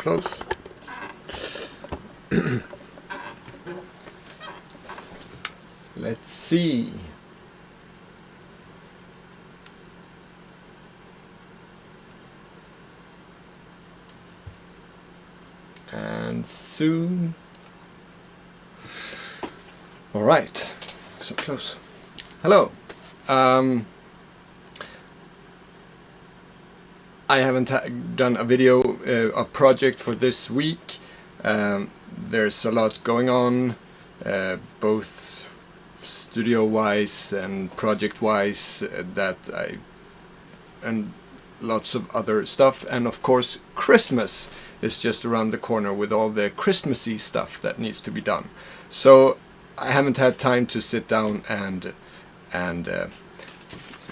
close. Let's see. And soon. All right, so close. Hello. I haven't done a video, a project for this week. There's a lot going on, both studio-wise and project-wise, and lots of other stuff. And of course, Christmas is just around the corner with all the Christmassy stuff that needs to be done. So I haven't had time to sit down and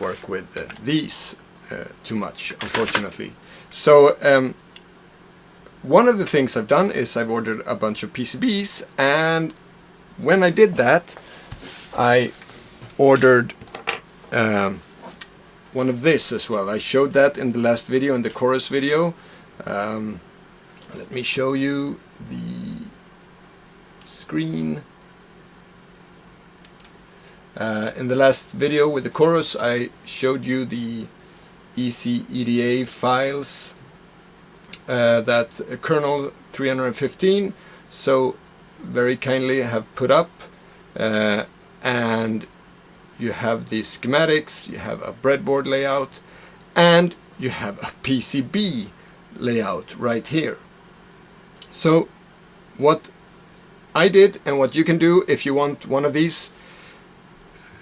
work with these too much, unfortunately. So one of the things I've done is I've ordered a bunch of PCBs, and when I did that, I ordered one of this as well. I showed that in the last video, in the chorus video. Let me show you the screen. In the last video with the chorus, I showed you the EasyEDA files that kernel 315 so very kindly have put up, and you have the schematics, you have a breadboard layout, and you have a PCB layout right here. So what I did, and what you can do if you want one of these,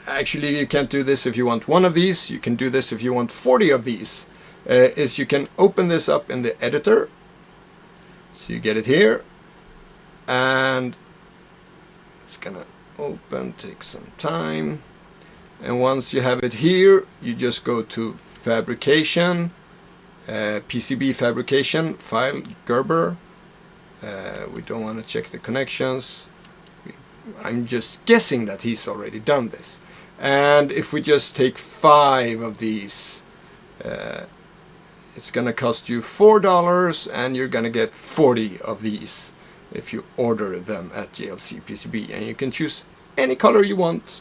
actually you can't do this if you want one of these, you can do this if you want 40 of these, is you can open this up in the editor. So you get it here, and it's gonna open, take some time, and once you have it here, you just go to fabrication, PCB fabrication, file Gerber. We don't want to check the connections. I'm just guessing that he's already done this. And if we just take 5 of these, it's gonna cost you $4, and you're gonna get 40 of these if you order them at JLC PCB, and you can choose any color you want.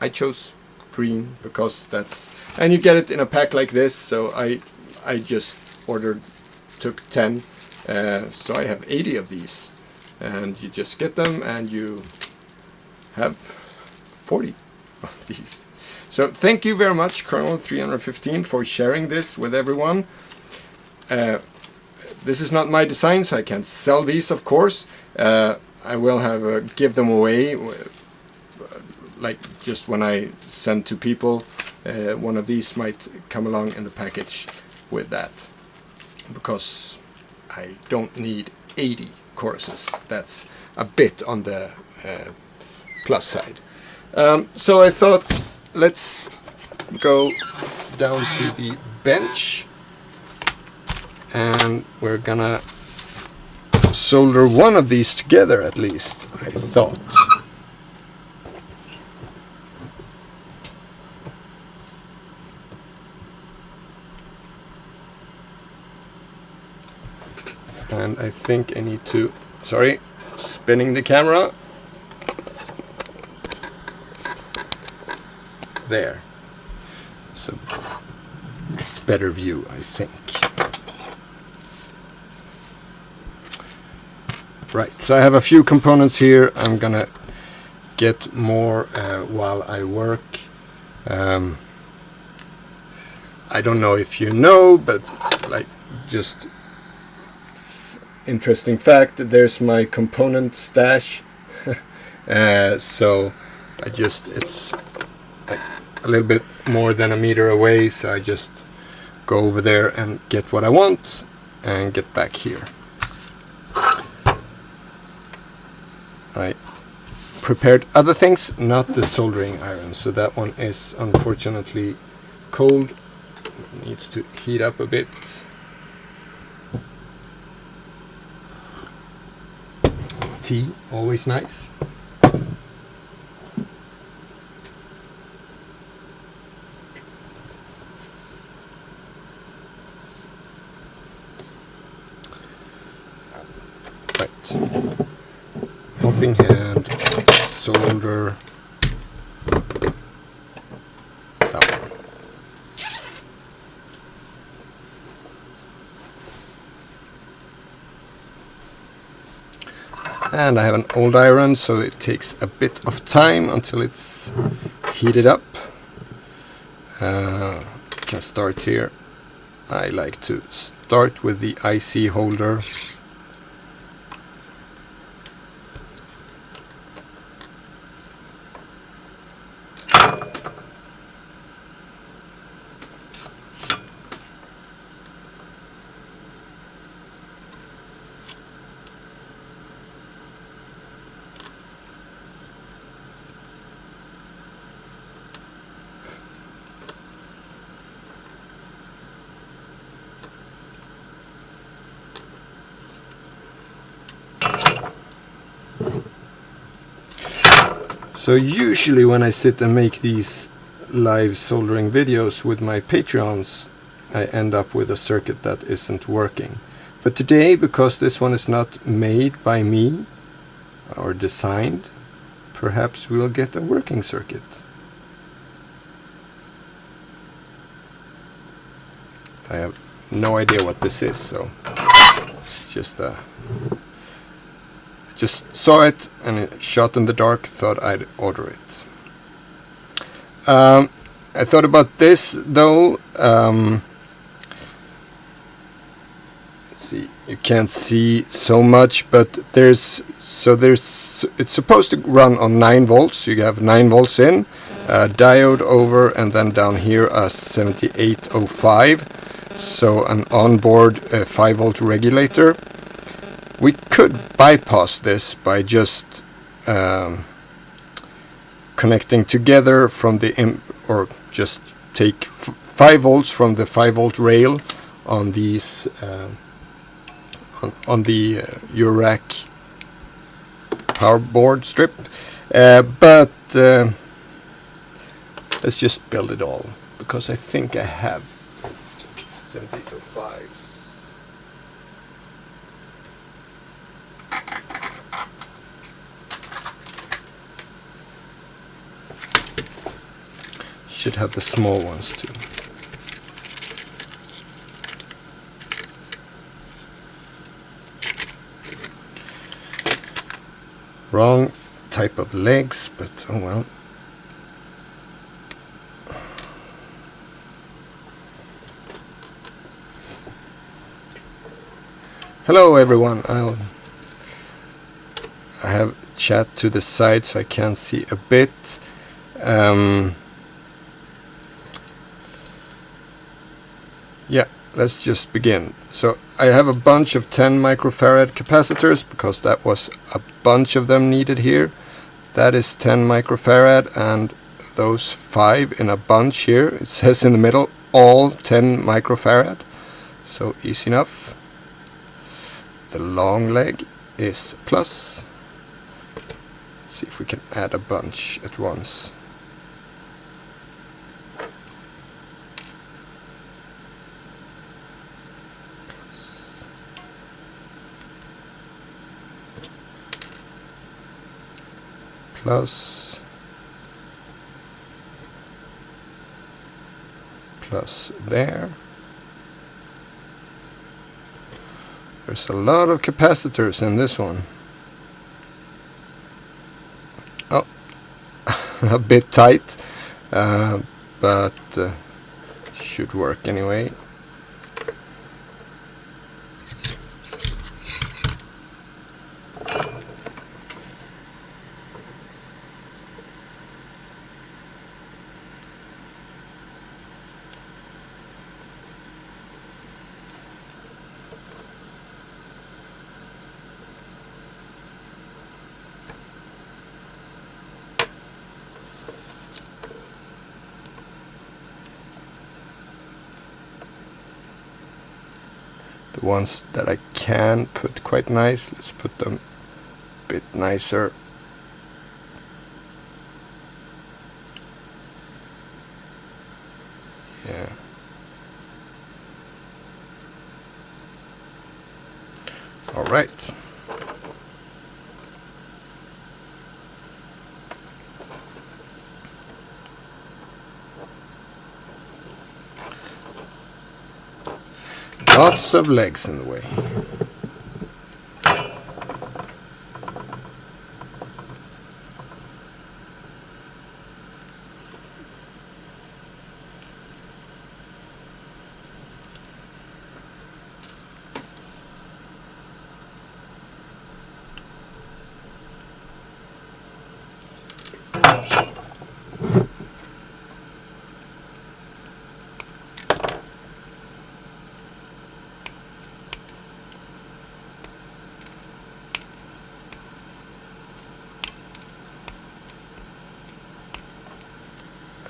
I chose green because that's, and you get it in a pack like this, so I just took 10, so I have 80 of these, and you just get them and you have 40 of these. So thank you very much, Kernel 315, for sharing this with everyone. This is not my design, so I can't sell these, of course. I will have give them away, like just when I send to people. One of these might come along in the package with that, because I don't need 80 courses. That's a bit on the plus side. So I thought, let's go down to the bench, and we're gonna solder one of these together, at least, I thought. And I think I need to, sorry, spinning the camera. There. So better view, I think. Right, so I have a few components here. I'm gonna get more while I work. I don't know if you know, but like, just interesting fact, there's my component stash. So I just, it's like a little bit more than a meter away, so I just go over there and get what I want and get back here. I prepared other things, not the soldering iron, so that one is unfortunately cold. It needs to heat up a bit. Tea, always nice. helping hand, solder that one. And I have an old iron, so it takes a bit of time until it's heated up. Can start here. I like to start with the IC holder. So usually when I sit and make these live soldering videos with my Patreons, I end up with a circuit that isn't working. But today, because this one is not made by me or designed, perhaps we'll get a working circuit. I have no idea what this is, so it's just a... Just saw it and it shot in the dark, thought I'd order it. I thought about this though. Let's see, you can't see so much, but it's supposed to run on 9 volts. You have 9 volts in, diode over, and then down here a 7805. So an onboard 5 volt regulator. We could bypass this by just connecting together from the or just take 5 volts from the 5 volt rail on these on the URAC power board strip, but let's just build it all, because I think I have 7805s. Should have the small ones too. Wrong type of legs, but oh well. Hello everyone. I have chat to the side so I can see a bit. Yeah, let's just begin. So I have a bunch of 10 microfarad capacitors, because that was a bunch of them needed here. That is 10 microfarad, and those 5 in a bunch here. It says in the middle, all 10 microfarad. So easy enough. The long leg is plus. Let's see if we can add a bunch at once. Plus there. There's a lot of capacitors in this one. Oh, a bit tight, but should work anyway. The ones that I can put quite nice, let's put them a bit nicer. Yeah. All right. lots of legs in the way.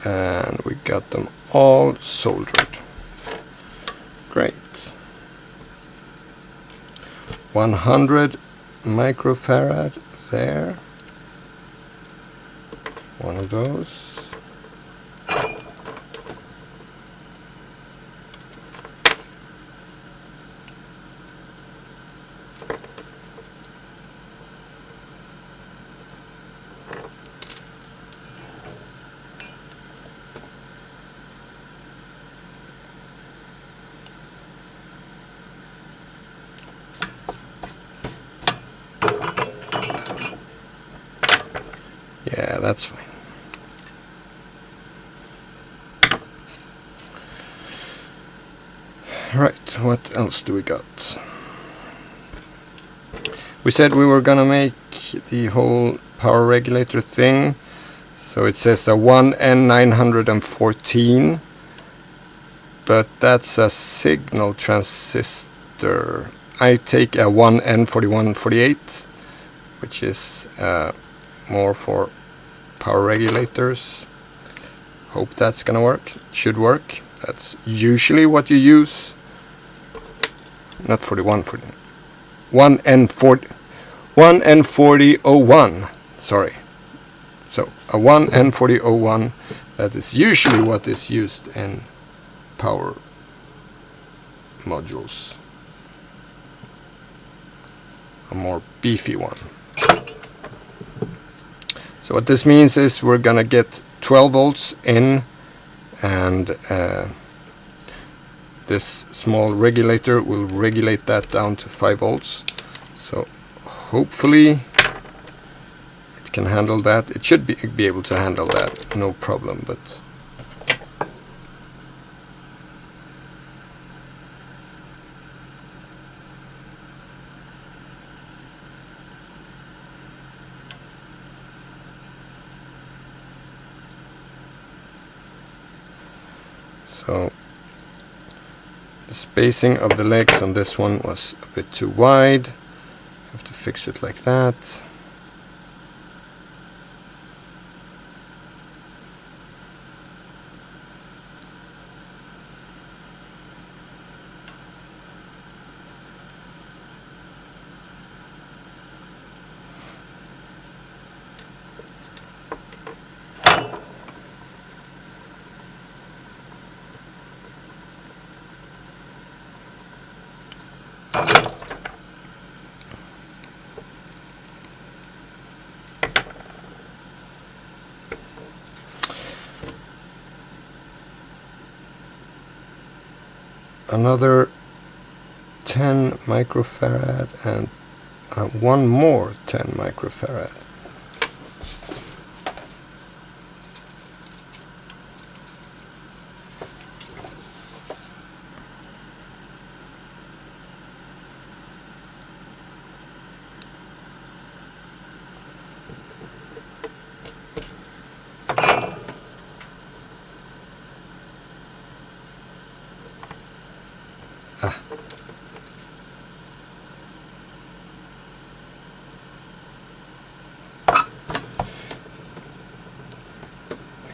And we got them all soldered. Great. 100 microfarad there. One of those. Yeah, that's fine. Right, what else do we got? We said we were gonna make the whole power regulator thing. So it says a 1N914, but that's a signal transistor. I take a 1N4148, which is more for power regulators. Hope that's gonna work. Should work. That's usually what you use. Not 41, 1N4001. Sorry. So a 1N4001, that is usually what is used in power modules. A more beefy one. So what this means is we're gonna get 12 volts in, and this small regulator will regulate that down to 5 volts. So hopefully it can handle that. It should be able to handle that, no problem. But so the spacing of the legs on this one was a bit too wide. Have to fix it like that. Another 10 microfarad and one more 10 microfarad.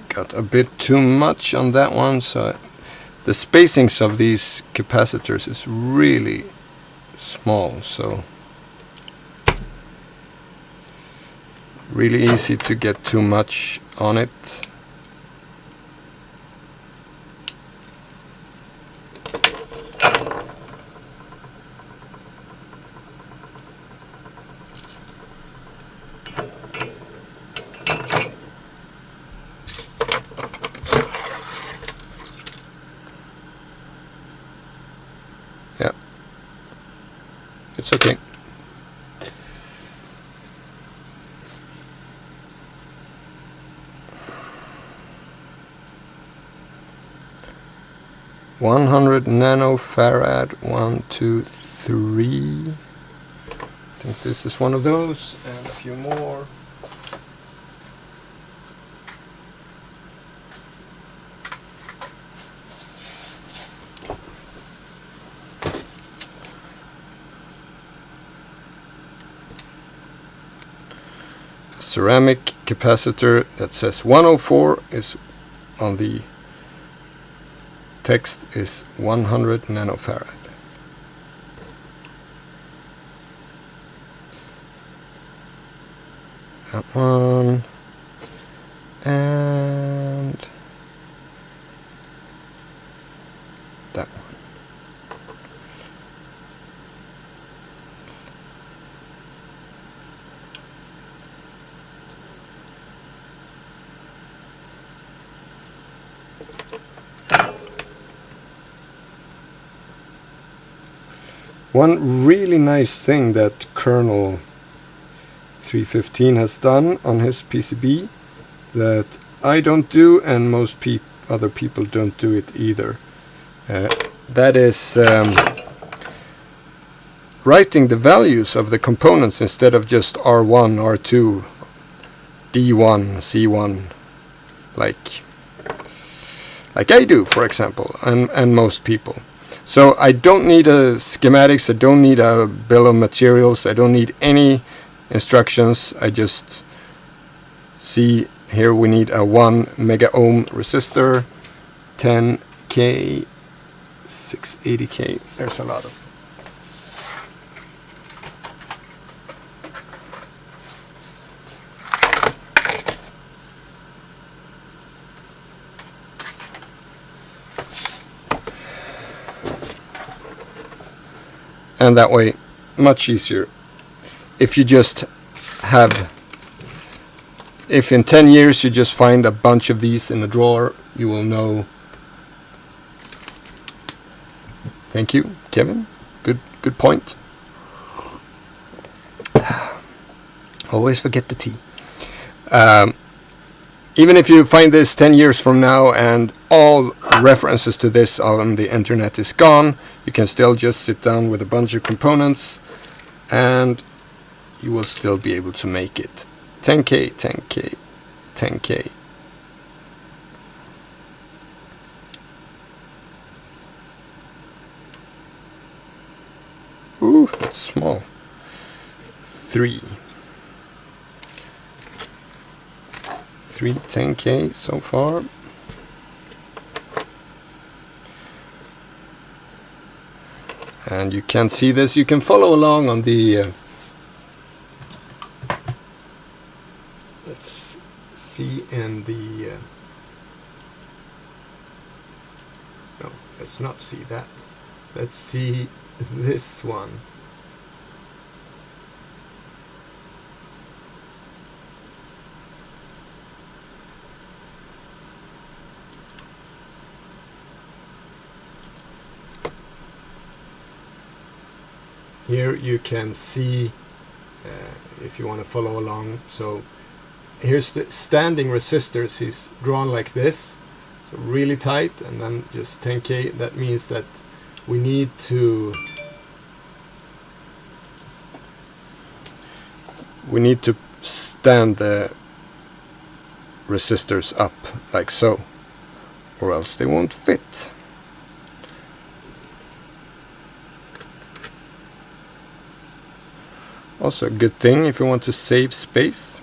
Got a bit too much on that one, so the spacings of these capacitors is really small, so really easy to get too much on it. Yeah, It's okay. (100 nanofarad), 1, 2, 3. I think this is one of those, and a few more. Ceramic capacitor that says 104 is on the text is 100 nanofarad. That one, and that one. One really nice thing that kernel 315 has done on his PCB that I don't do, and most other people don't do it either. That is writing the values of the components instead of just R1, R2, D1, C1, like I do, for example, and most people. So I don't need a schematics, I don't need a bill of materials, I don't need any instructions. I just see here we need a 1 mega ohm resistor, 10K, 680K. There's a lot of. And that way, much easier. If you just have, if in 10 years you just find a bunch of these in a drawer, you will know. Thank you, Kevin. Good point. Always forget the tea. Even if you find this 10 years from now and all references to this on the internet is gone, you can still just sit down with a bunch of components and you will still be able to make it. 10K, 10K, 10K. Ooh, it's small. 3. 3 10K so far. And you can see this, you can follow along on the let's see in the no, let's not see that. Let's see this one. Here you can see, if you want to follow along, so here's the standing resistors. He's drawn like this, so really tight, and then just 10K. That means that we need to stand the resistors up like so, or else they won't fit. Also a good thing if you want to save space,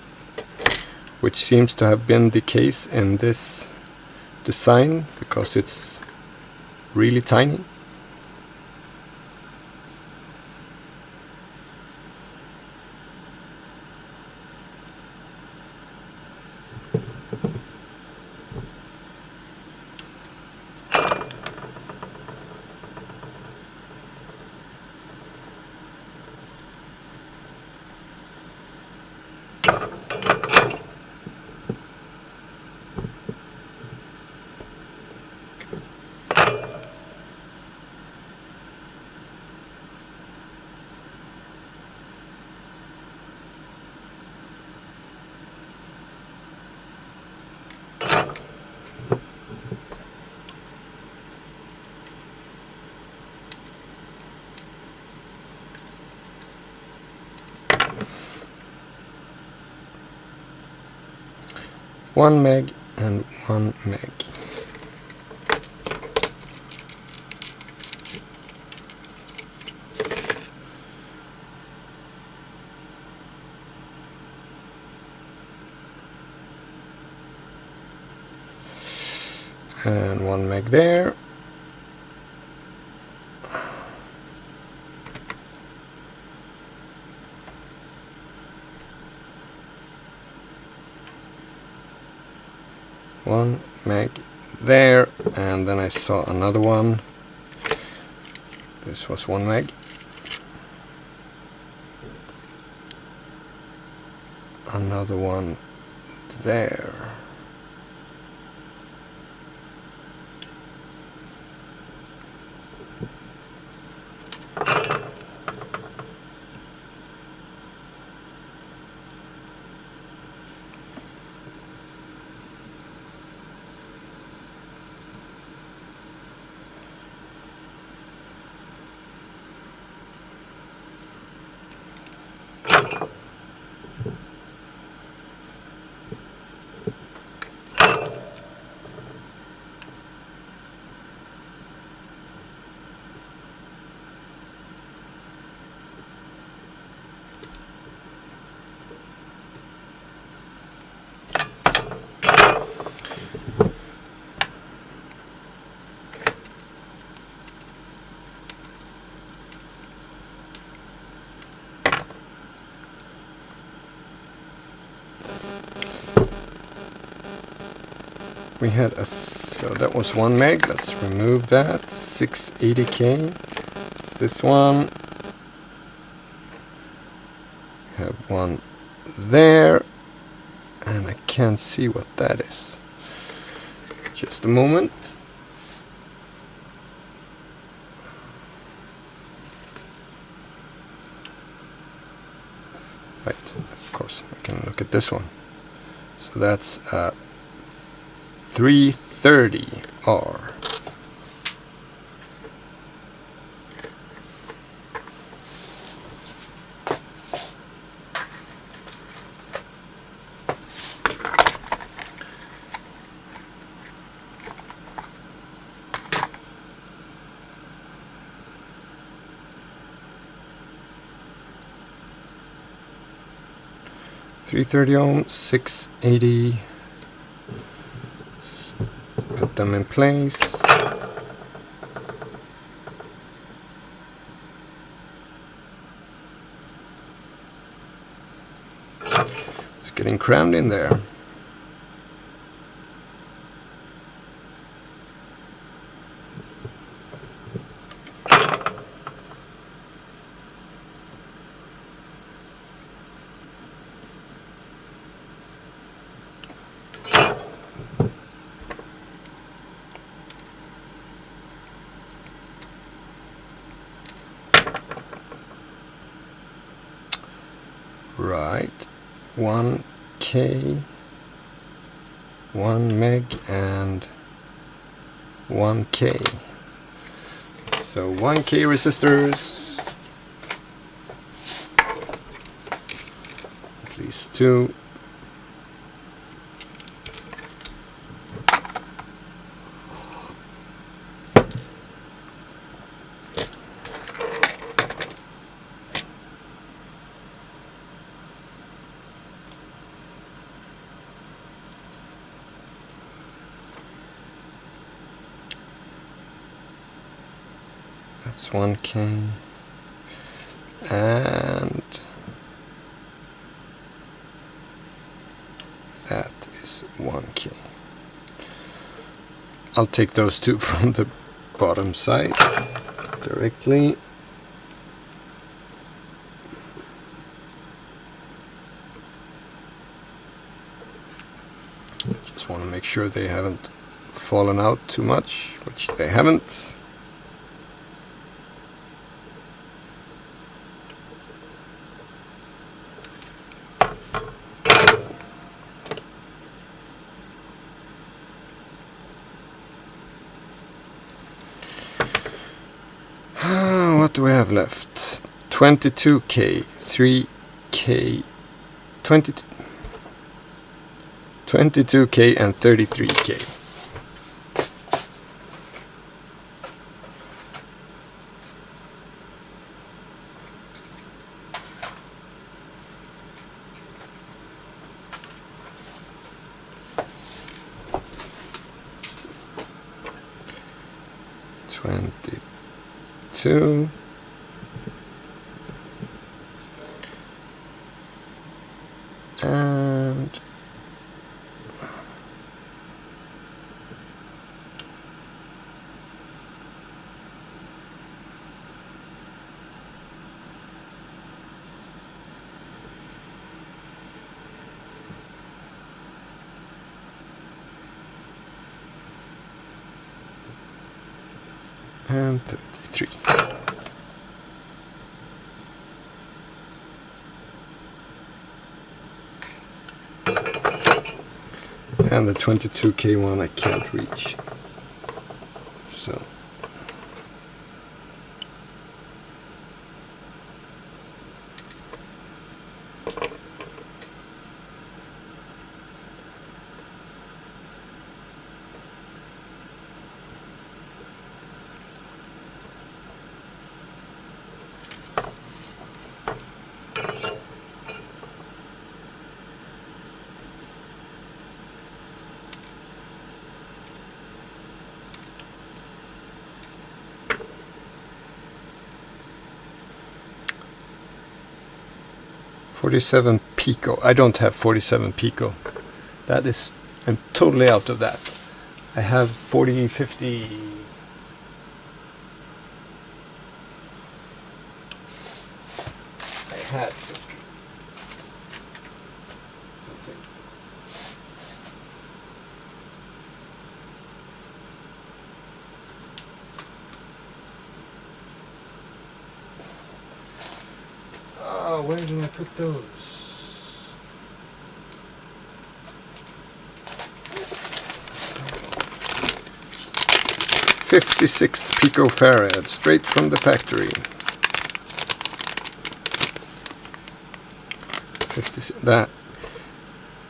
which seems to have been the case in this design because it's really tiny. 1 meg and 1 meg. And 1 meg there. One meg there, and then I saw another one. This was 1 meg. Another one there. We had a, so that was 1 meg. Let's remove that. 680K. It's this one. Have one there, and I can't see what that is. Just a moment. Right, of course, I can look at this one. So that's 330R. Ohm, 680. Put them in place. It's getting crammed in there. Right, 1K, 1 meg and 1K. So 1K resistors, at least 2. That's 1K, and that is 1K. I'll take those two from the bottom side directly. Just want to make sure they haven't fallen out too much, which they haven't. do I have left? 22K, 3K, 22K and 33K. Two. And and 33. And the 22K one I can't reach. So .47 pico. I don't have 47 pico. That is, I'm totally out of that. I have 40, 50. I had 50. Something. Oh, where did I put those? .56 picofarad, straight from the factory. 56, that.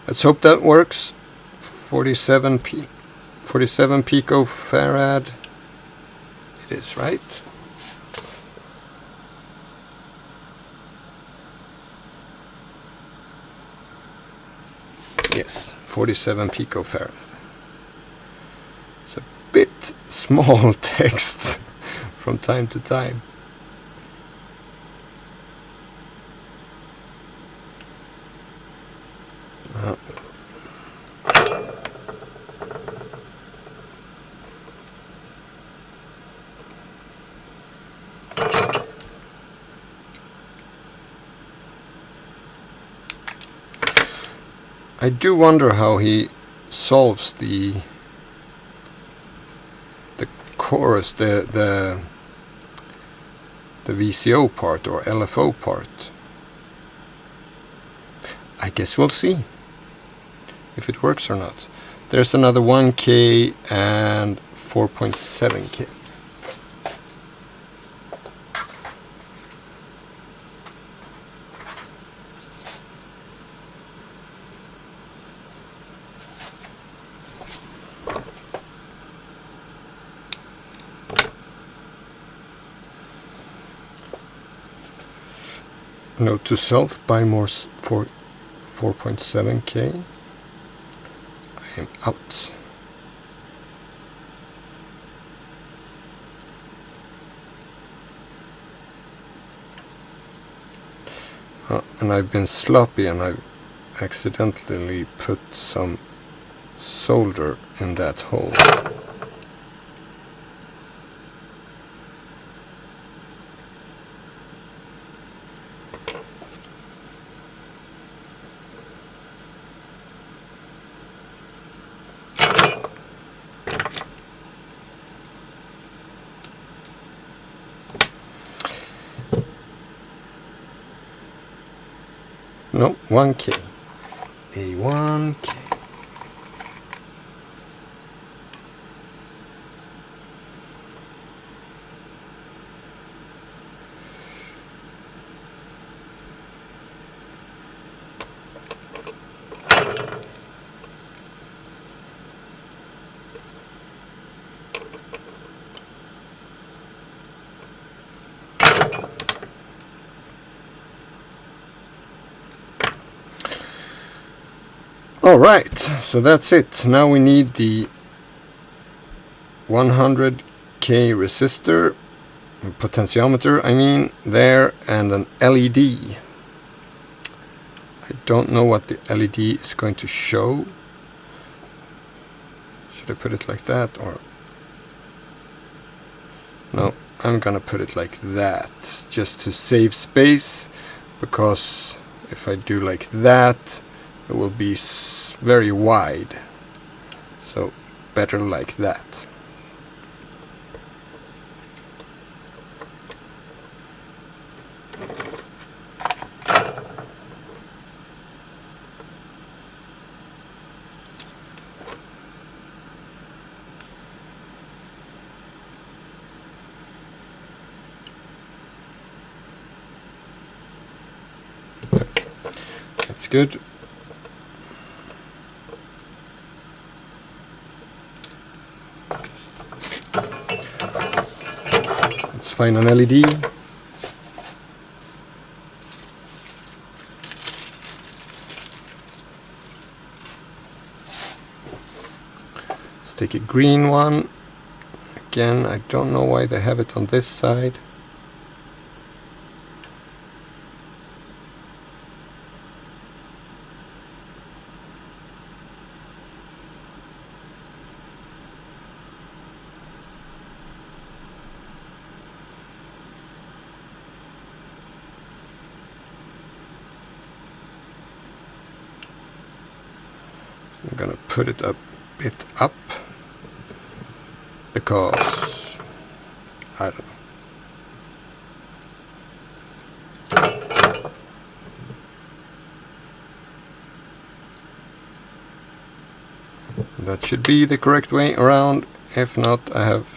Let's hope that works. 47 picofarad. It is, right? Yes, 47 picofarad. It's a bit small text from time to time. I do wonder how he solves the chorus, the VCO part or LFO part. I guess we'll see if it works or not. There's another 1K and 4.7K. Note to self, buy more for 4.7K. I am out. And I've been sloppy and I've accidentally put some solder in that hole. No, 1K. A 1K. Alright, so that's it. Now we need the 100k resistor, potentiometer I mean, there, and an LED. I don't know what the LED is going to show. Should I put it like that, or... No, I'm gonna put it like that, just to save space, because if I do like that, it will be very wide. So better like that. That's good. Let's find an LED. Let's take a green one. Again, I don't know why they have it on this side. I'm gonna put it a bit up because I don't know. That should be the correct way around. If not, I have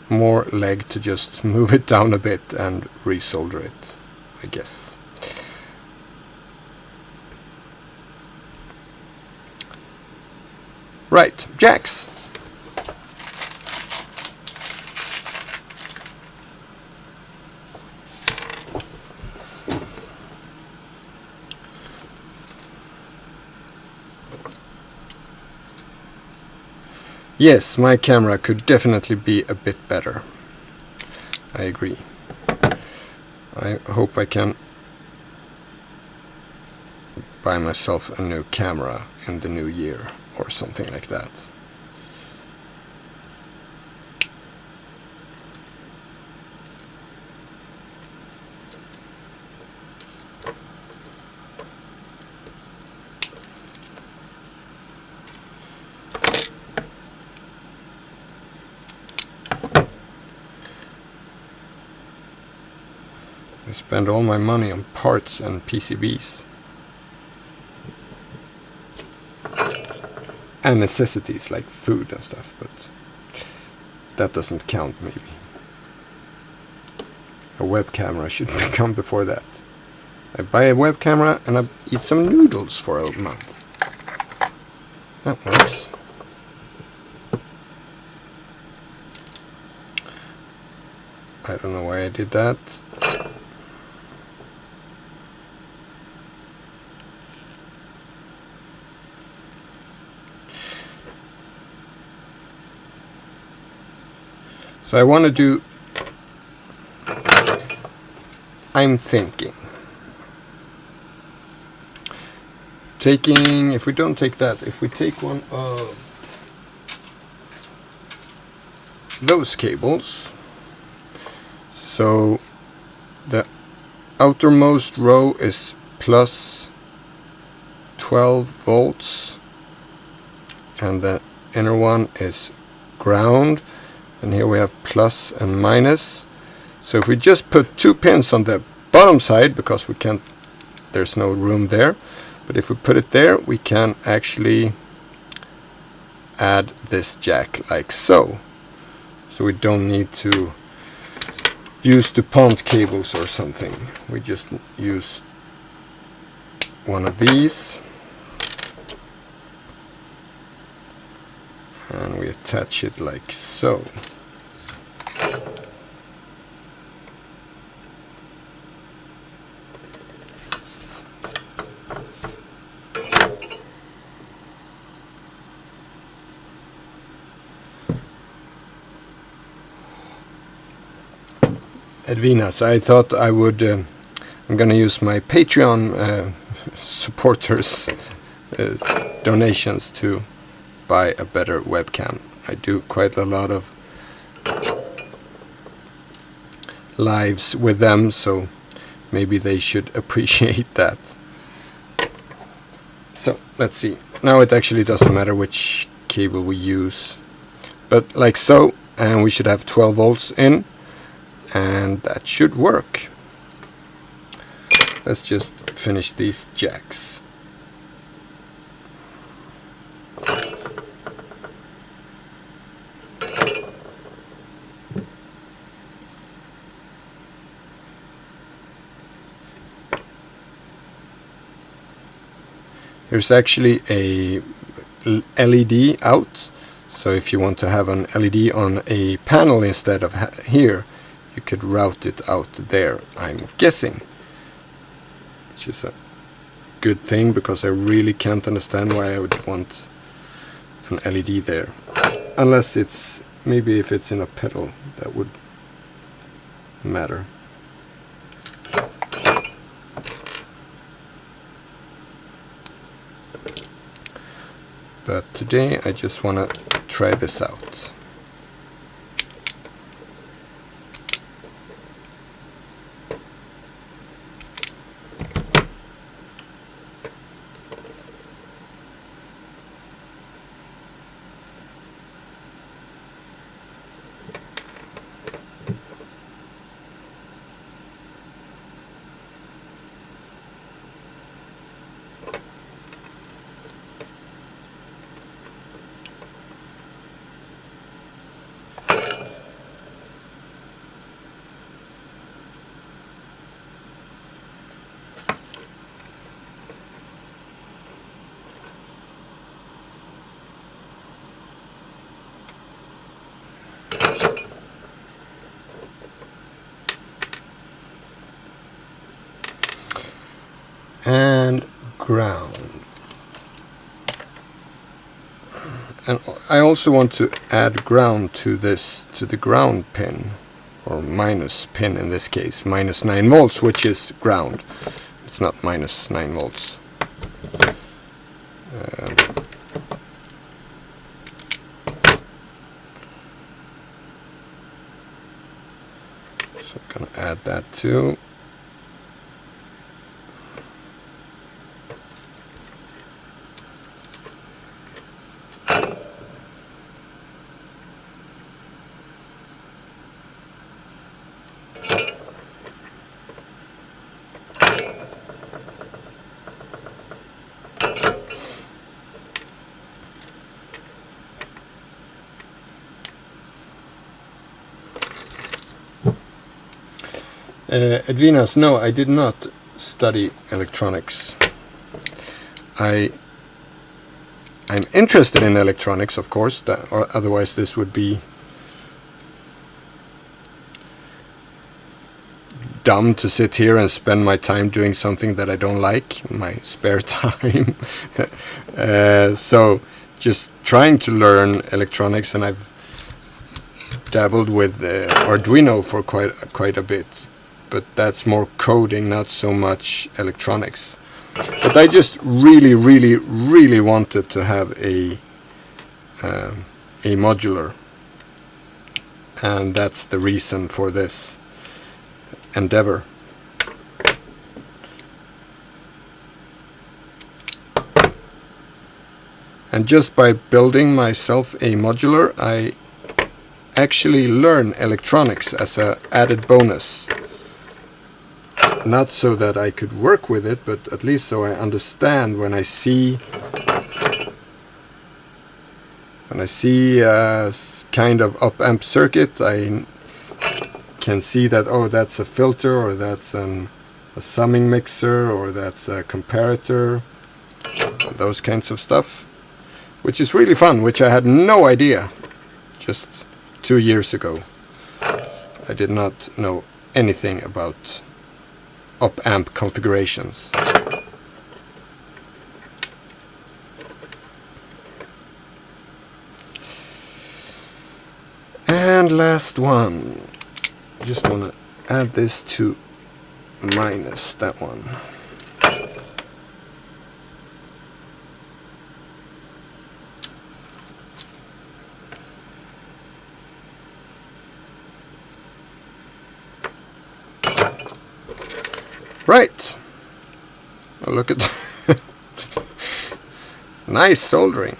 more leg to just move it down a bit and resolder it, I guess. Right, jacks. Yes, my camera could definitely be a bit better. I agree. I hope I can buy myself a new camera in the new year or something like that. I spend all my money on parts and PCBs. And necessities like food and stuff, but that doesn't count maybe. A web camera should come before that. I buy a web camera and I eat some noodles for a month. That works. I don't know why I did that. So I want to do, I'm thinking, taking, if we don't take that, if we take one of those cables, so the outermost row is plus 12 volts and the inner one is ground. And here we have plus and minus. So if we just put 2 pins on the bottom side, because we can't, there's no room there, but if we put it there, we can actually add this jack like so. So we don't need to use DuPont cables or something. We just use one of these and we attach it like so. Edvinas, I thought I would, I'm gonna use my Patreon supporters donations to buy a better webcam. I do quite a lot of lives with them, so maybe they should appreciate that. So let's see. Now it actually doesn't matter which cable we use, but like so, and we should have 12 volts in, and that should work. Let's just finish these jacks. There's actually a LED out, so if you want to have an LED on a panel instead of here, you could route it out there, I'm guessing. Which is a good thing, because I really can't understand why I would want an LED there. Unless it's, maybe if it's in a pedal, that would matter. But today I just want to try this out. And ground. And I also want to add ground to this, to the ground pin, or minus pin in this case, minus 9 volts, which is ground. It's not minus 9 volts. So I'm gonna add that too. Edvinas, no, I did not study electronics. I'm interested in electronics, of course, or otherwise this would be dumb to sit here and spend my time doing something that I don't like in my spare time. So just trying to learn electronics, and I've dabbled with Arduino for quite a bit. But that's more coding, not so much electronics. But I just really wanted to have a modular, and that's the reason for this endeavor. And just by building myself a modular, I actually learn electronics as an added bonus. Not so that I could work with it, but at least so I understand when I see a kind of op-amp circuit, I can see that, oh, that's a filter, or that's a summing mixer, or that's a comparator, those kinds of stuff, which is really fun, which I had no idea just 2 years ago. I did not know anything about op-amp configurations. And last one, just want to add this to minus that one. Right. Oh, look at that. Nice soldering.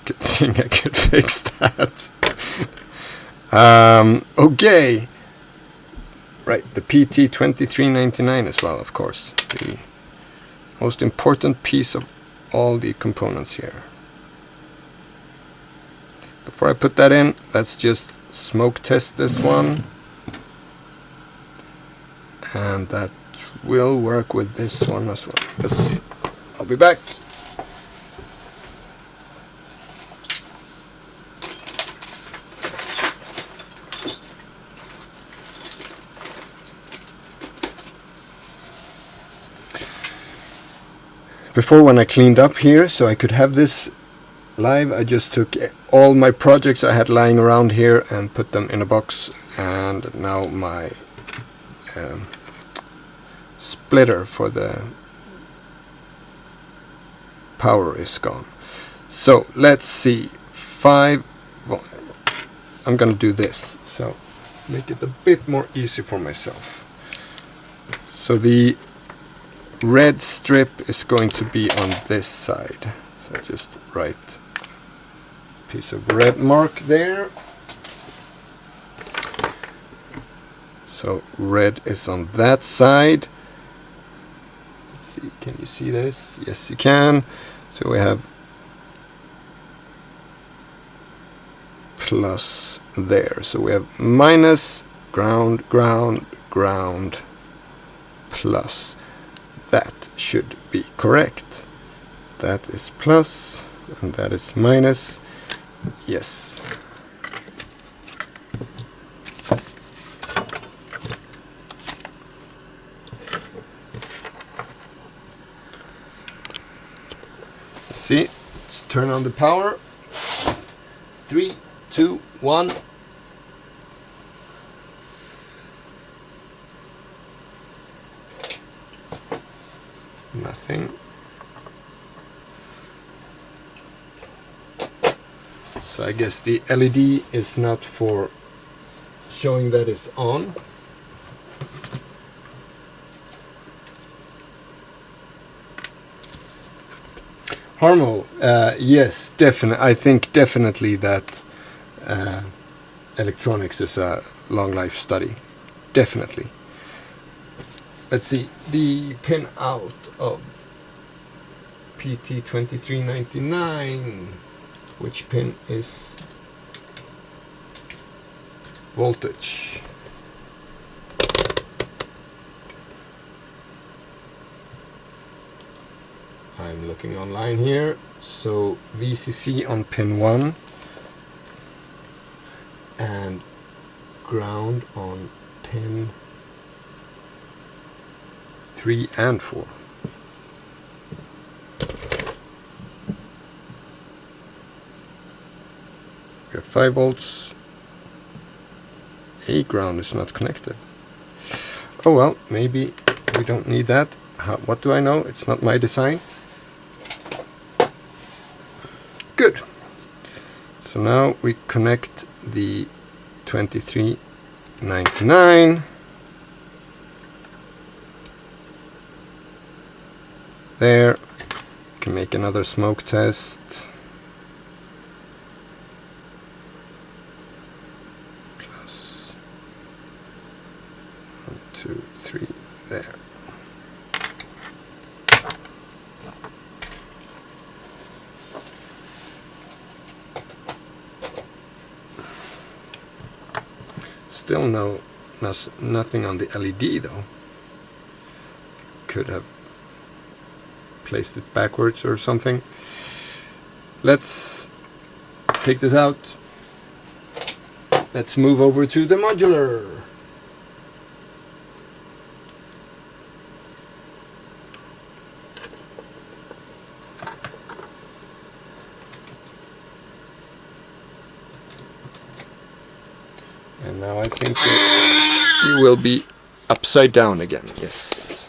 Good thing I could fix that. Okay. Right, the PT2399 as well, of course. The most important piece of all the components here. Before I put that in, let's just smoke test this one. And that will work with this one as well. I'll be back. Before, when I cleaned up here so I could have this live, I just took all my projects I had lying around here and put them in a box, and now my splitter for the power is gone. So let's see. Well, I'm gonna do this, so make it a bit more easy for myself. So the red strip is going to be on this side, so just write a piece of red mark there. So red is on that side. Let's see, can you see this? Yes, you can. So we have plus there. So we have minus, ground, ground, ground, plus. That should be correct. That is plus, and that is minus. Yes. Let's see. Let's turn on the power. 3, 2, 1. Nothing. So I guess the LED is not for showing that it's on. Harmo, yes, definitely. I think definitely that electronics is a long life study. Definitely. Let's see, the pin out of PT2399, which pin is voltage? I'm looking online here, so VCC on pin 1 and ground on pin 3 and 4. We have 5 volts. A ground is not connected. Oh well, maybe we don't need that. What do I know? It's not my design. Good. So now we connect the 2399. There. We can make another smoke test. Plus 1, 2, 3. There. Still nothing on the LED though. Could have placed it backwards or something. Let's take this out. Let's move over to the modular. And And now I think you will be upside down again. Yes.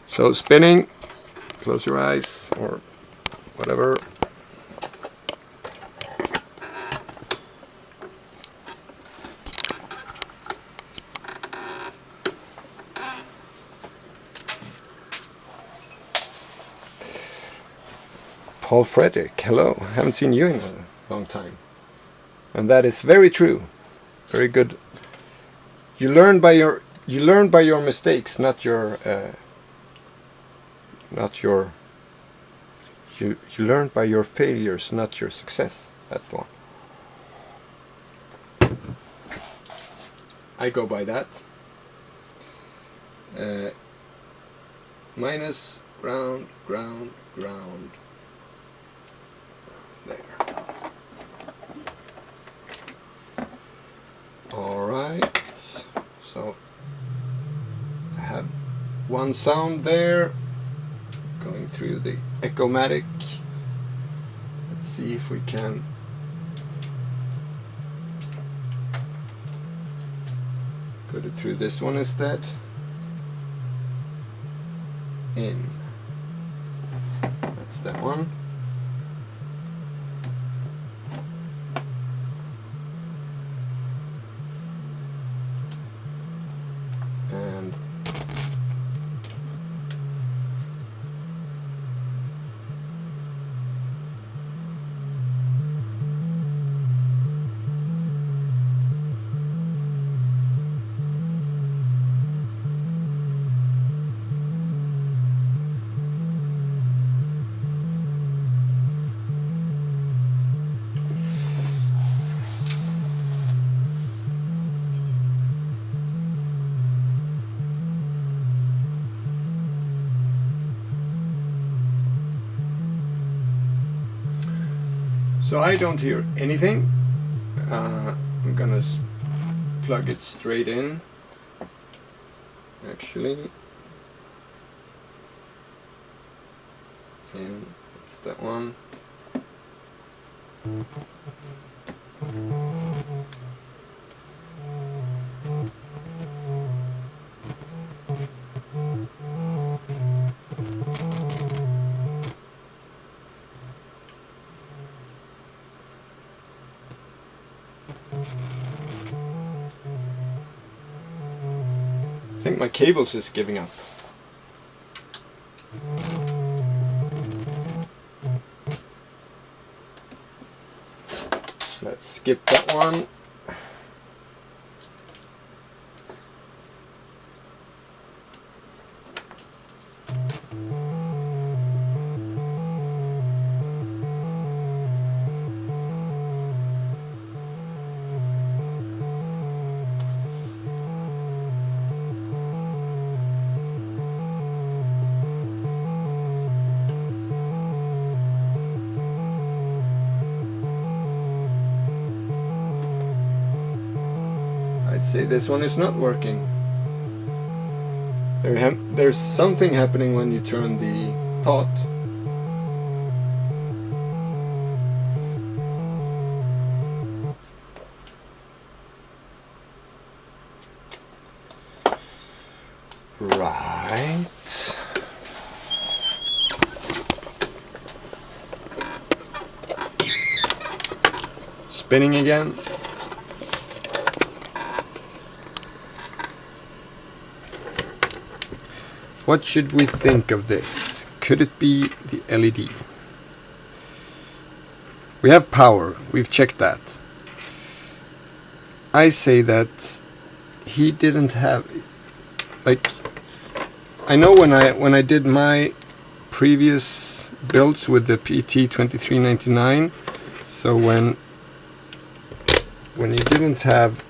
So spinning, close your eyes or whatever. Paul Frederick, hello. Haven't seen you in a long time. And that is very true. Very good. You learn by your mistakes, not your you learn by your failures, not your success. That's the one. I go by that. Minus, ground, ground, ground. There. Alright, so I have one sound there going through the Echomatic. Let's see if we can put it through this one instead. In. That's that one. And so I don't hear anything. I'm gonna plug it straight in. Actually, and it's that one. I think my cables is giving up. Let's skip that one. I'd say this one is not working. There's something happening when you turn the pot. Right. Spinning again. What should we think of this? Could it be the LED? We have power, we've checked that. I say that he didn't have, like, I know when I did my previous builds with the PT2399, so when you didn't have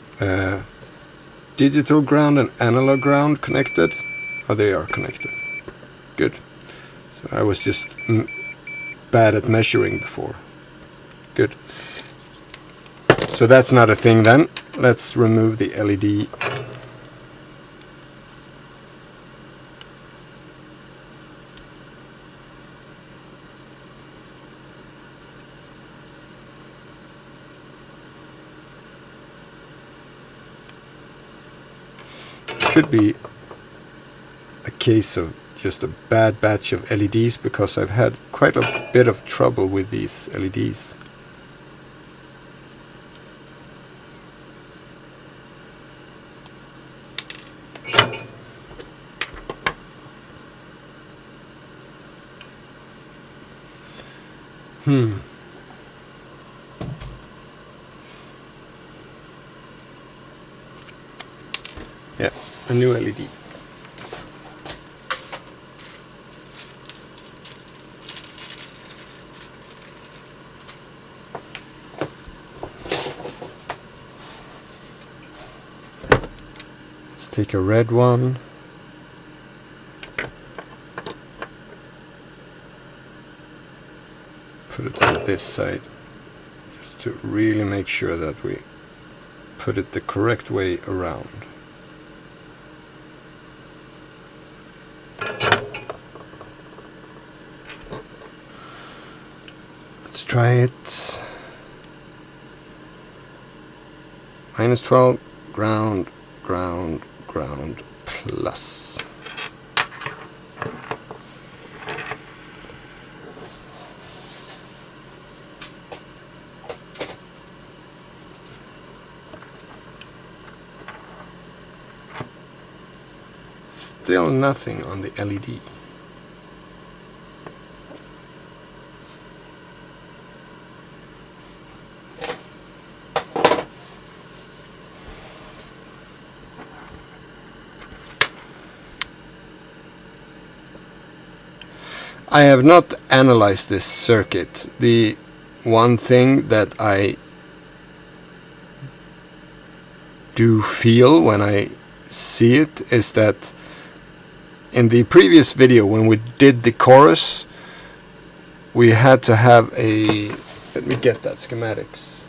digital ground and analog ground connected, oh, they are connected. Good. So I was just bad at measuring before. Good. So that's not a thing then. Let's remove the LED. could be a case of just a bad batch of LEDs, because I've had quite a bit of trouble with these LEDs. Yeah, a new LED. Let's take a red one. Put it on this side, just to really make sure that we put it the correct way around. Let's try it. -12, ground, ground, ground, plus. Still nothing on the LED. I have not analyzed this circuit. The one thing that I do feel when I see it is that in the previous video, when we did the chorus, we had to have a... Let me get that schematics.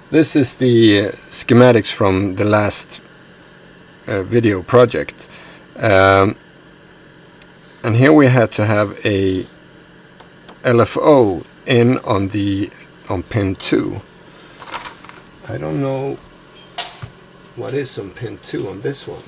This is the schematics from the last video project, and here we had to have a LFO in on pin 2. I don't know what is on pin 2 on this one.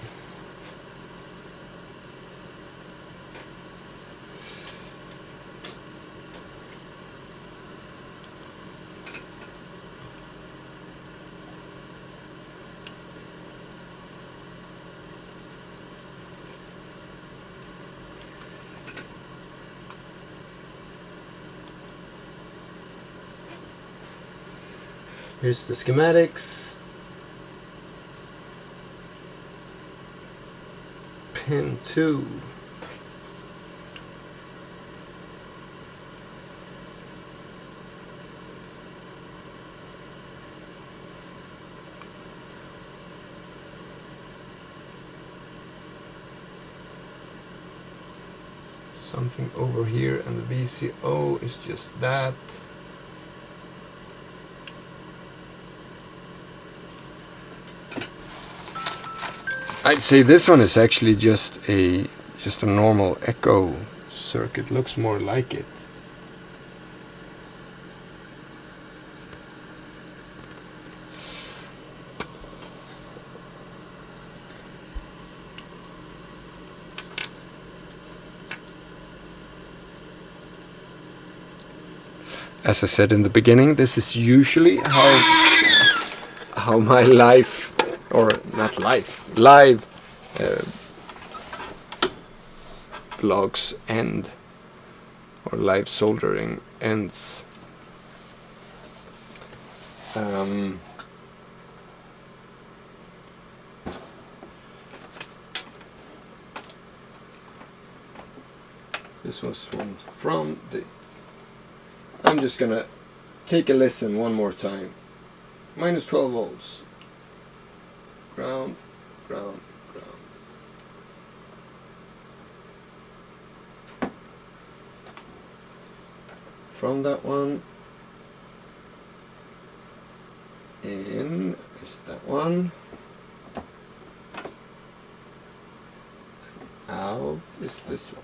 Here's the schematics. Pin 2. Something over here, and the VCO is just that. I'd say this one is actually just a normal echo circuit. Looks more like it. As I said in the beginning, this is usually how my life, or not life, live vlogs end, or live soldering ends. This was one from the... I'm just gonna take a listen one more time. -12 volts. Ground, ground, ground. From that one, in is that one. Out is this one.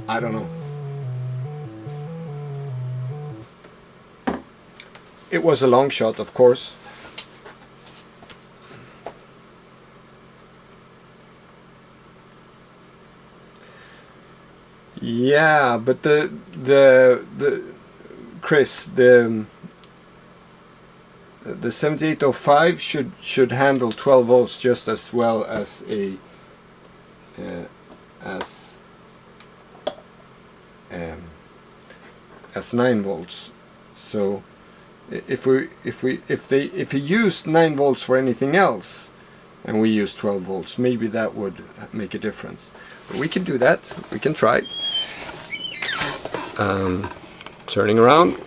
I don't know. It was a long shot, of course. Yeah, but the Chris, the 7805 should handle 12 volts just as well as a as 9 volts. So if he used 9 volts for anything else and we use 12 volts, maybe that would make a difference. But we can do that. We can try. Turning around.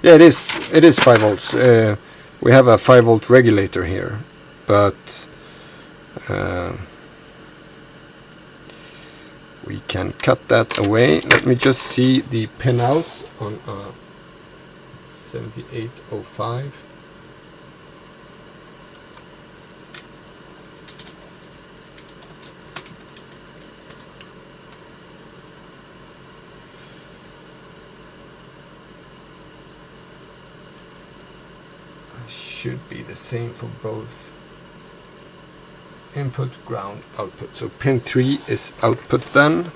Yeah, it is 5 volts. We have a 5 volt regulator here, but we can cut that away. Let me just see the pin out on 7805. Should be the same for both input, ground, output. So pin 3 is output then.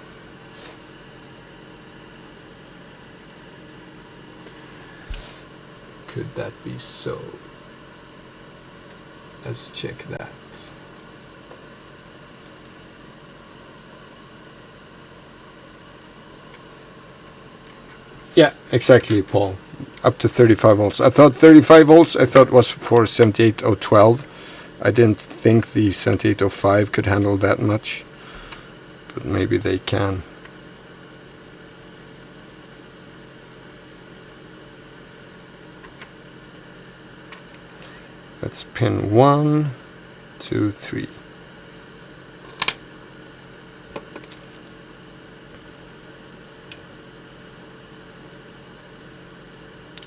Could that be so? Let's check that. Yeah, exactly, Paul. Up to 35 volts. I thought 35 volts was for 78012. I didn't think the 7805 could handle that much, but maybe they can. That's pin 1, 2, 3.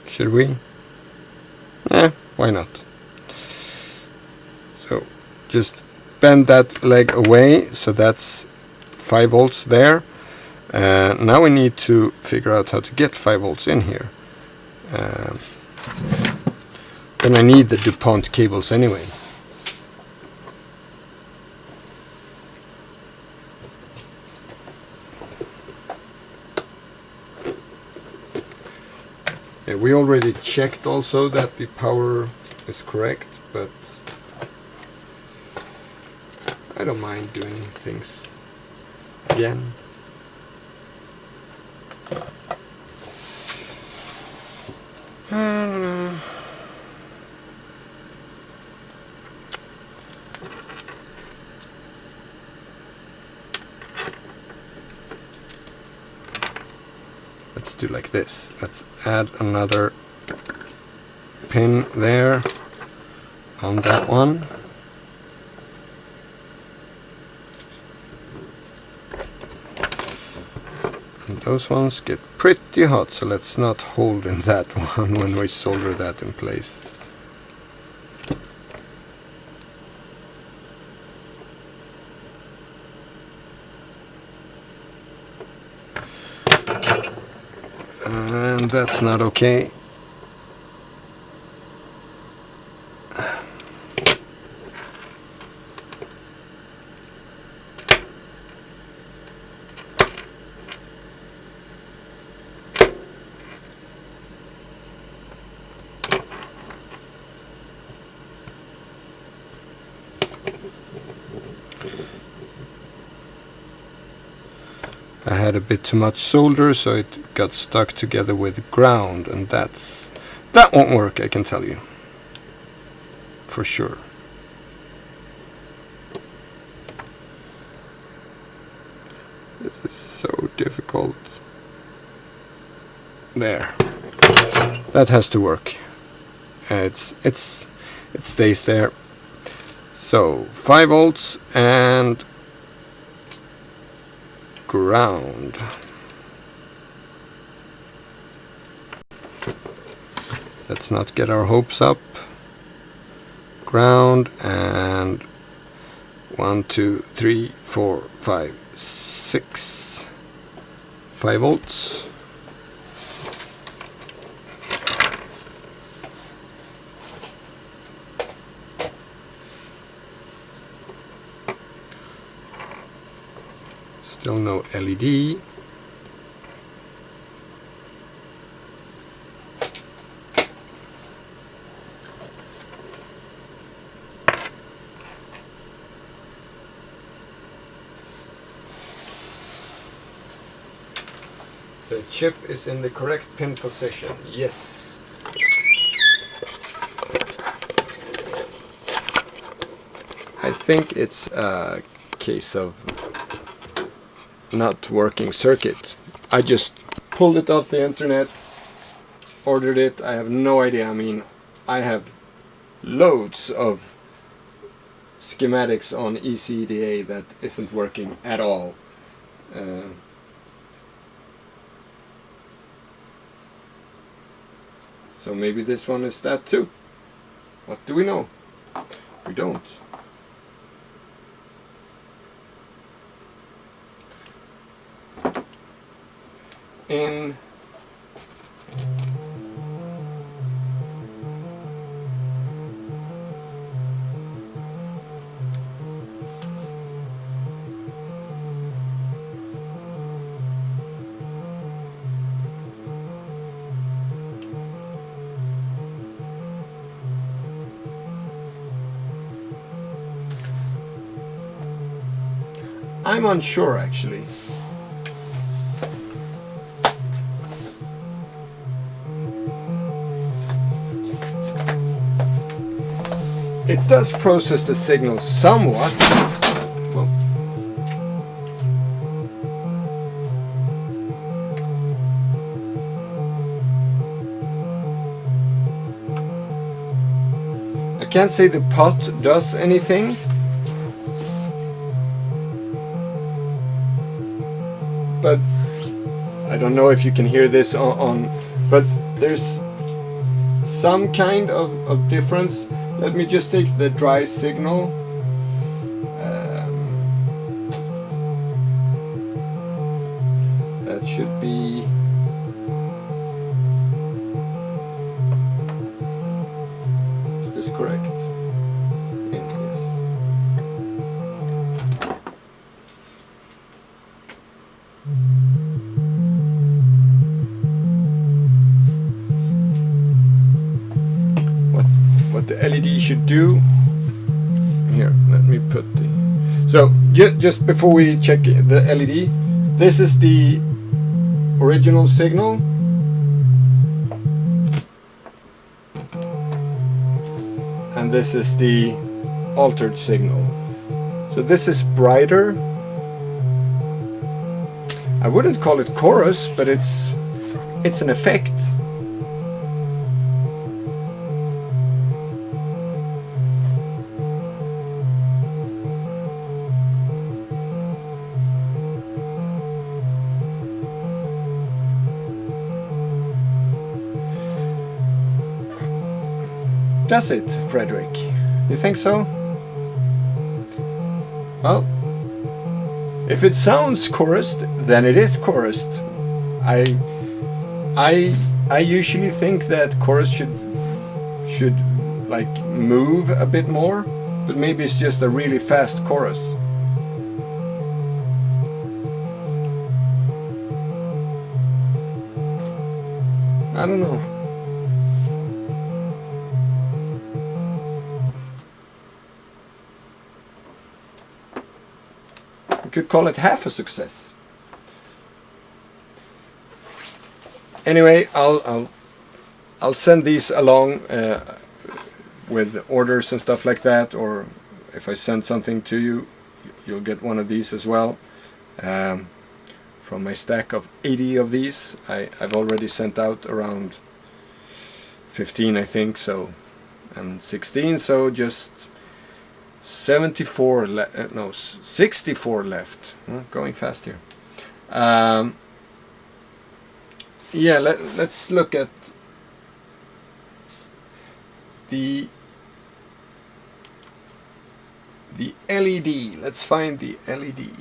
Should we? Why not? So just bend that leg away, so that's 5 volts there. Now we need to figure out how to get 5 volts in here. Then I need the DuPont cables anyway. Yeah, we already checked also that the power is correct, but I don't mind doing things again. Let's do like this. Let's add another pin there on that one. And those ones get pretty hot, so let's not hold in that one when we solder that in place. And that's not okay. I had a bit too much solder, so it got stuck together with ground, and that won't work, I can tell you. For sure. This is so difficult. There. That has to work. It stays there. So 5 volts and ground. Let's not get our hopes up. ground, and 1, 2, 3, 4, 5, 6, 5 volts. Still no LED. The chip is in the correct pin position. Yes. I think it's a case of not working circuit. I just pulled it off the internet, ordered it. I have no idea. I mean, I have loads of schematics on EasyEDA that isn't working at all. So maybe this one is that too. What do we know? We don't. In I'm unsure actually. It does process the signal somewhat. Well, I can't say the pot does anything. But I don't know if you can hear this on but there's some kind of difference. Let me just take the dry signal. That should be is this correct? Yes. What the LED should do. Here, let me put the. So just before we check the LED, this is the original signal. And this is the altered signal. So this is brighter. I wouldn't call it chorus, but it's an effect. Does it, Frederick? You think so? Well, if it sounds chorused, then it is chorused. I usually think that chorus should like move a bit more, but maybe it's just a really fast chorus. I don't know. Could call it half a success. Anyway, I'll send these along with orders and stuff like that, or if I send something to you, you'll get one of these as well. From my stack of 80 of these, I've already sent out around 15, I think, so, and 16, so just 64 no 64 left. Going fast here. Yeah, let's look at the The LED. Let's find the LED.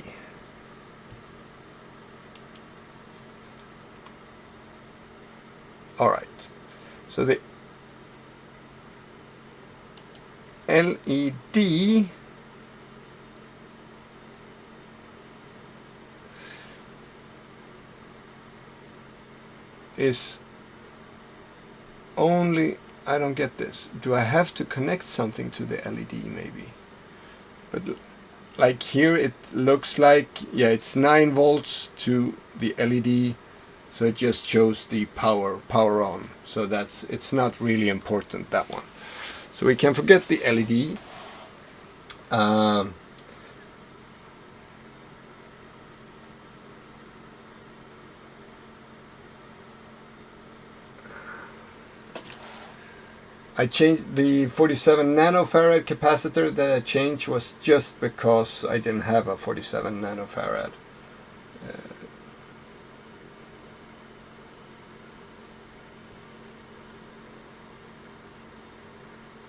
Alright, so the LED is only, I don't get this. Do I have to connect something to the LED maybe? But like here it looks like, yeah, it's 9 volts to the LED, so it just shows the power on. So it's not really important, that one. So we can forget the LED. I changed the 47 nanofarad capacitor. That I changed was just because I didn't have a 47 nanofarad.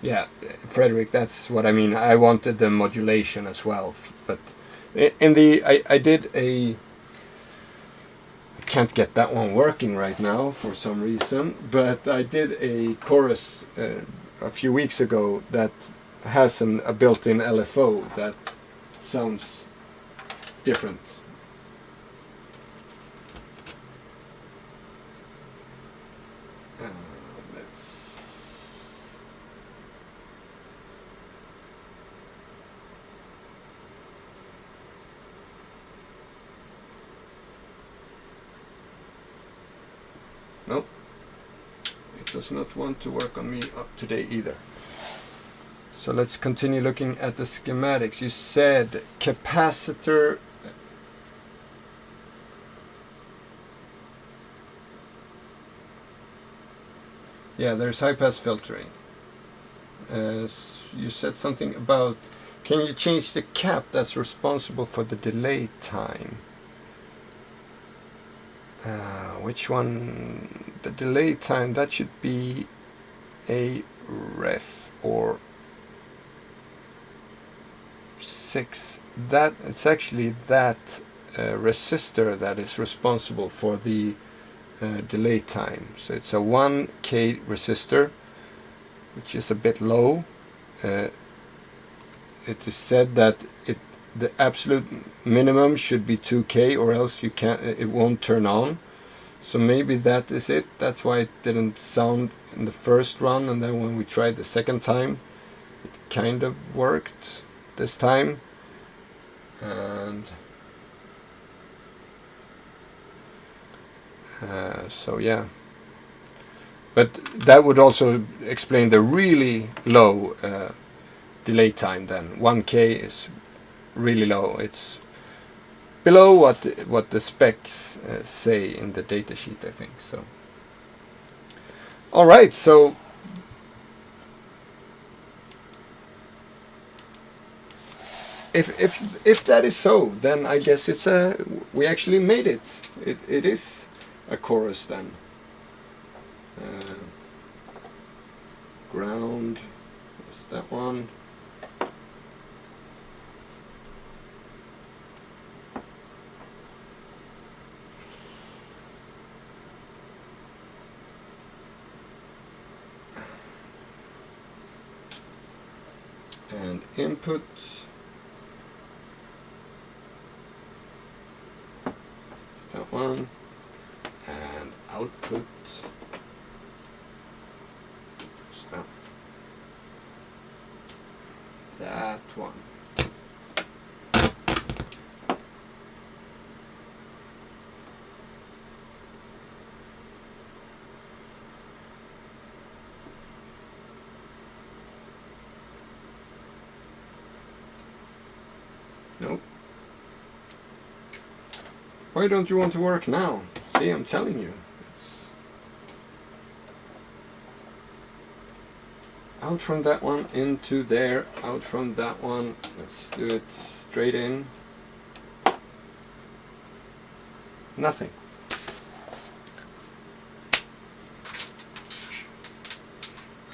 Yeah, Frederick, that's what I mean. I wanted the modulation as well, but in the I did a. I can't get that one working right now for some reason, but I did a chorus a few weeks ago that has a built-in LFO that sounds different. Nope, it does not want to work on me up today either. So let's continue looking at the schematics. You said capacitor. Yeah, there's high-pass filtering. You said something about, can you change the cap that's responsible for the delay time? Which one? The delay time, that should be a ref or 6. That it's actually that resistor that is responsible for the delay time. So it's a 1K resistor, which is a bit low. It is said that the absolute minimum should be 2K, or else it won't turn on. So maybe that is it. That's why it didn't sound in the first run, and then when we tried the second time, it kind of worked this time. And so yeah, but that would also explain the really low delay time. Then 1K is really low. It's below what the specs say in the datasheet, I think. So all right, so if that is so, then I guess it's we actually made it. It is a chorus then. Ground, what's that one? And input. That one. And output. So that one. Nope. Why don't you want to work now? See, I'm telling you. It's out from that one into there, out from that one. Let's do it straight in. Nothing.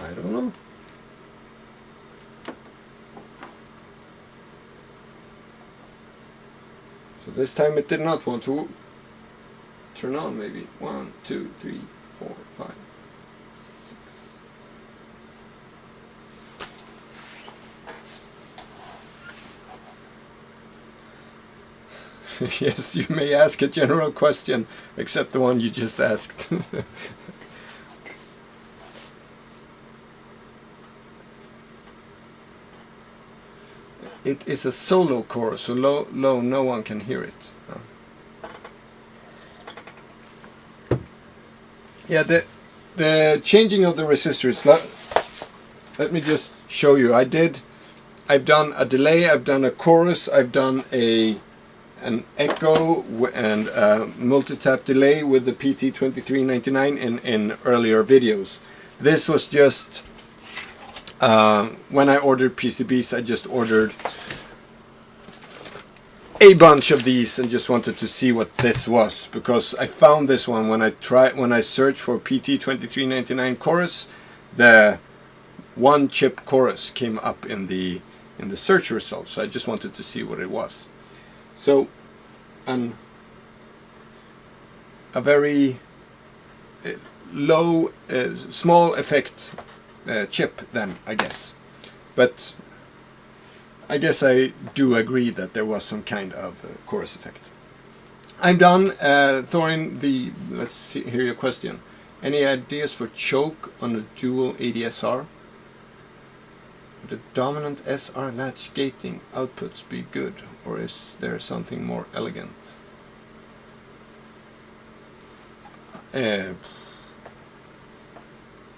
I don't know. So this time it did not want to turn on. Maybe 1, 2, 3, 4, 5, 6. Yes, you may ask a general question, except the one you just asked. It is a solo chorus, so low, no one can hear it. Yeah, the changing of the resistors. Let me just show you. I've done a delay, I've done a chorus, I've done an echo and a multi-tap delay with the PT2399 in earlier videos. This was just when I ordered PCBs, I just ordered a bunch of these and just wanted to see what this was, because I found this one when I searched for PT2399 chorus. The one chip chorus came up in the search results, so I just wanted to see what it was. So a very low, small effect chip then, I guess. But I guess I do agree that there was some kind of chorus effect. I'm done. Thorin, let's see, hear your question. Any ideas for choke on a dual ADSR? Would the dominant SR latch gating outputs be good, or is there something more elegant?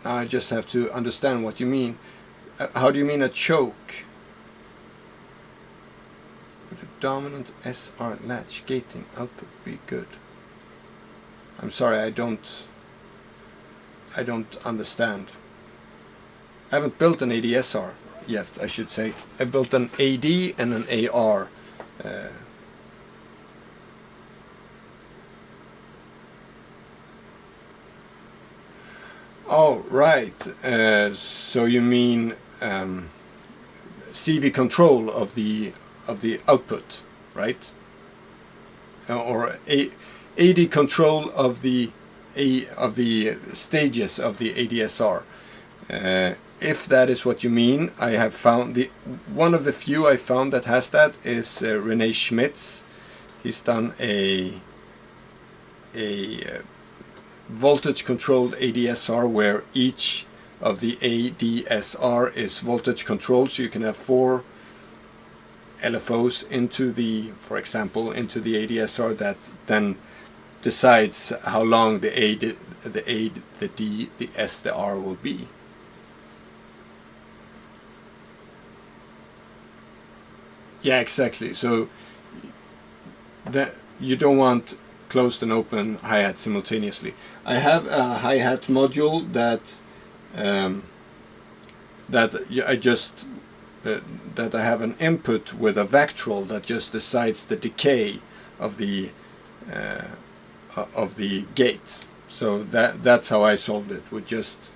I just have to understand what you mean. How do you mean a choke? Would the dominant SR latch gating output be good? I'm sorry, I don't understand. I haven't built an ADSR yet, I should say. I built an AD and an AR. Oh, right. So you mean CV control of the output, right? Or AD control of the stages of the ADSR. If that is what you mean, I have found one of the few I found that has that is Rene Schmitz. He's done a voltage controlled ADSR where each of the ADSR is voltage controlled, so you can have 4 LFOs into for example, into the ADSR that then decides how long the A, the D, the S, the R will be. Yeah, exactly. So that you don't want closed and open hi-hat simultaneously. I have a hi-hat module that that I have an input with a Vactrol that just decides the decay of the gate. So that's how I solved it, with just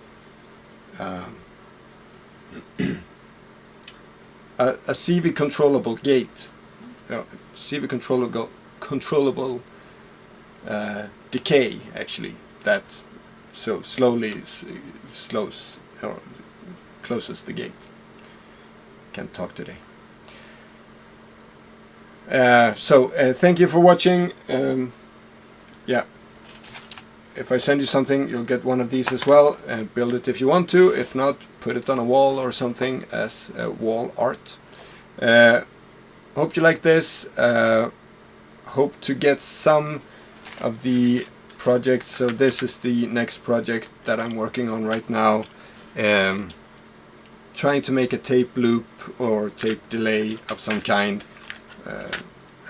a CV controllable gate, CV controllable decay, actually, that so slowly slows or closes the gate. Can't talk today. Thank you for watching. Yeah, if I send you something, you'll get one of these as well, and build it if you want to. If not, put it on a wall or something as wall art. Hope you like this. Hope to get some of the projects. So this is the next project that I'm working on right now. Trying to make a tape loop or tape delay of some kind.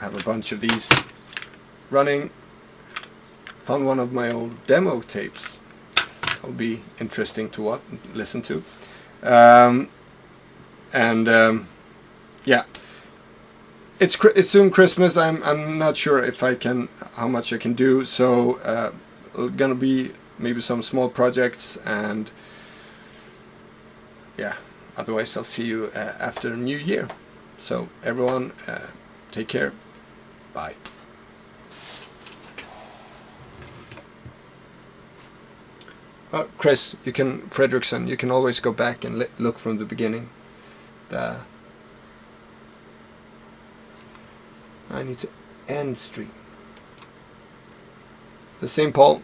Have a bunch of these running. Found one of my old demo tapes. It'll be interesting to listen to. Yeah, it's soon Christmas. I'm not sure if I can, how much I can do. So gonna be maybe some small projects, and yeah. Otherwise, I'll see you after New Year. So everyone, take care. Bye. Chris, Fredrickson, you can always go back and look from the beginning. I need to end stream. The St. Paul